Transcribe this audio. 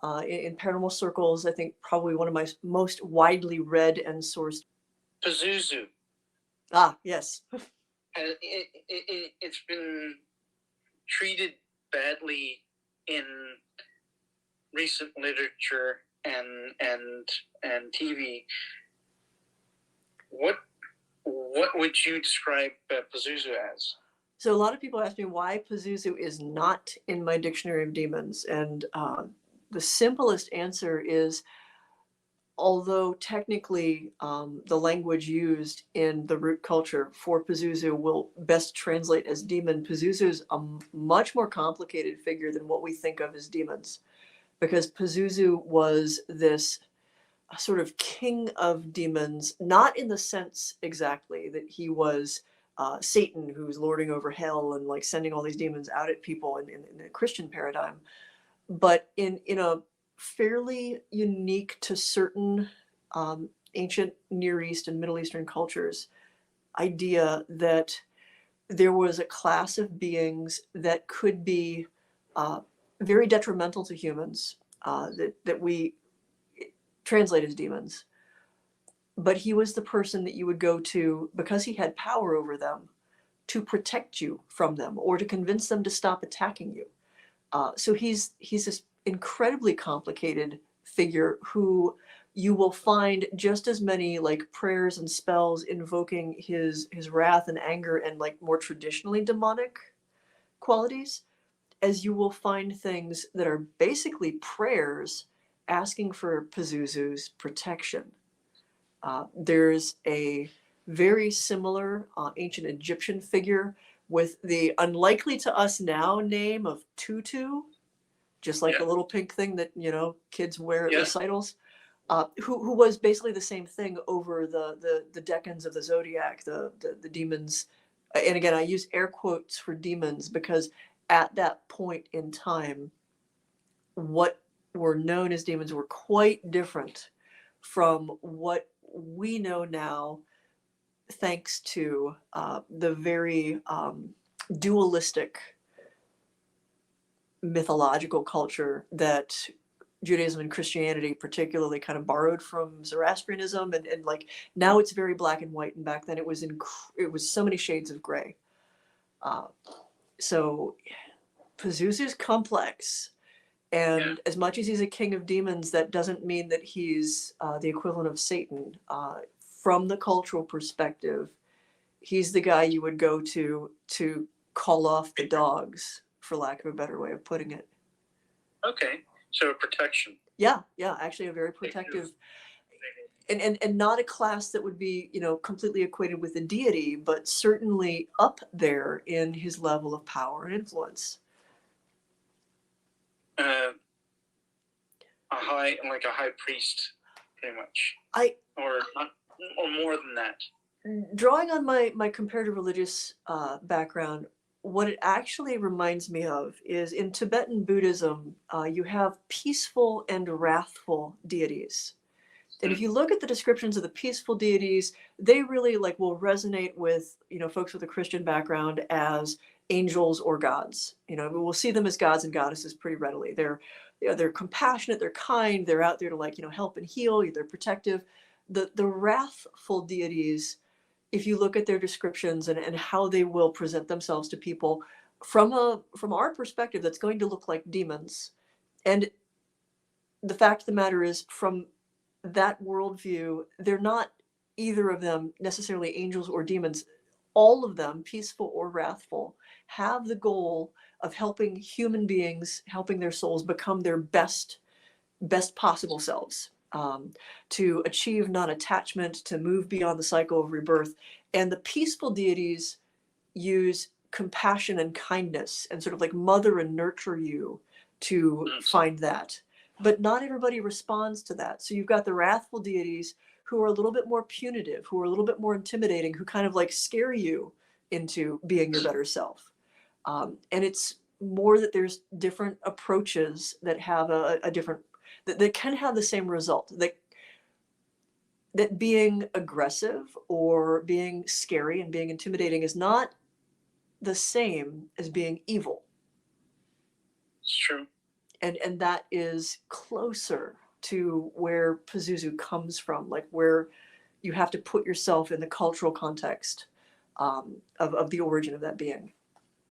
in paranormal circles. I think probably one of my most widely read and sourced. Pazuzu. Ah, yes. It's been treated badly in recent literature and TV. What would you describe Pazuzu as? So a lot of people ask me why Pazuzu is not in my dictionary of demons, and the simplest answer is, although technically the language used in the root culture for Pazuzu will best translate as demon, Pazuzu is a much more complicated figure than what we think of as demons, because Pazuzu was this sort of king of demons, not in the sense exactly that he was Satan who's lording over hell and like sending all these demons out at people in a Christian paradigm, but in a fairly unique to certain ancient Near East and Middle Eastern cultures idea that there was a class of beings that could be uh, very detrimental to humans, that we translate as demons. But he was the person that you would go to because he had power over them to protect you from them or to convince them to stop attacking you. So he's this incredibly complicated figure who you will find just as many like prayers and spells invoking his wrath and anger and like more traditionally demonic qualities as you will find things that are basically prayers asking for Pazuzu's protection. There's a very similar ancient Egyptian figure with the unlikely to us now name of Tutu, just like the little pink thing that kids wear at recitals. Who was basically the same thing over the decans of the zodiac, the demons. And again, I use air quotes for demons because at that point in time, what were known as demons were quite different from what we know now, thanks to the very dualistic mythological culture that Judaism and Christianity particularly kind of borrowed from Zoroastrianism, and like now it's very black and white, and back then it was so many shades of gray. Uh, so Pazuzu's complex, and as much as he's a king of demons, that doesn't mean that he's the equivalent of Satan. From the cultural perspective, he's the guy you would go to call off the dogs, for lack of a better way of putting it. Okay, so protection. Yeah, actually a very protective, and not a class that would be completely equated with a deity, but certainly up there in his level of power and influence. A high priest, pretty much. Or more than that. Drawing on my comparative religious background, what it actually reminds me of is in Tibetan Buddhism, you have peaceful and wrathful deities. And if you look at the descriptions of the peaceful deities, they really will resonate with folks with a Christian background as angels or gods. We'll see them as gods and goddesses pretty readily. They're compassionate, they're kind, they're out there to help and heal. They're protective. The wrathful deities, if you look at their descriptions and how they will present themselves to people from our perspective, that's going to look like demons. And the fact of the matter is, from that worldview, they're not either of them necessarily angels or demons. All of them, peaceful or wrathful, have the goal of helping human beings, helping their souls become their best possible selves, to achieve non-attachment, to move beyond the cycle of rebirth. And the peaceful deities use compassion and kindness and sort of mother and nurture you to find that. But not everybody responds to that. So you've got the wrathful deities who are a little bit more punitive, who are a little bit more intimidating, who kind of scare you into being your better self. And it's more that there's different approaches that have a different, that can have the same result. That being aggressive or being scary and being intimidating is not the same as being evil. It's true. and that is closer to where Pazuzu comes from, like where you have to put yourself in the cultural context of the origin of that being.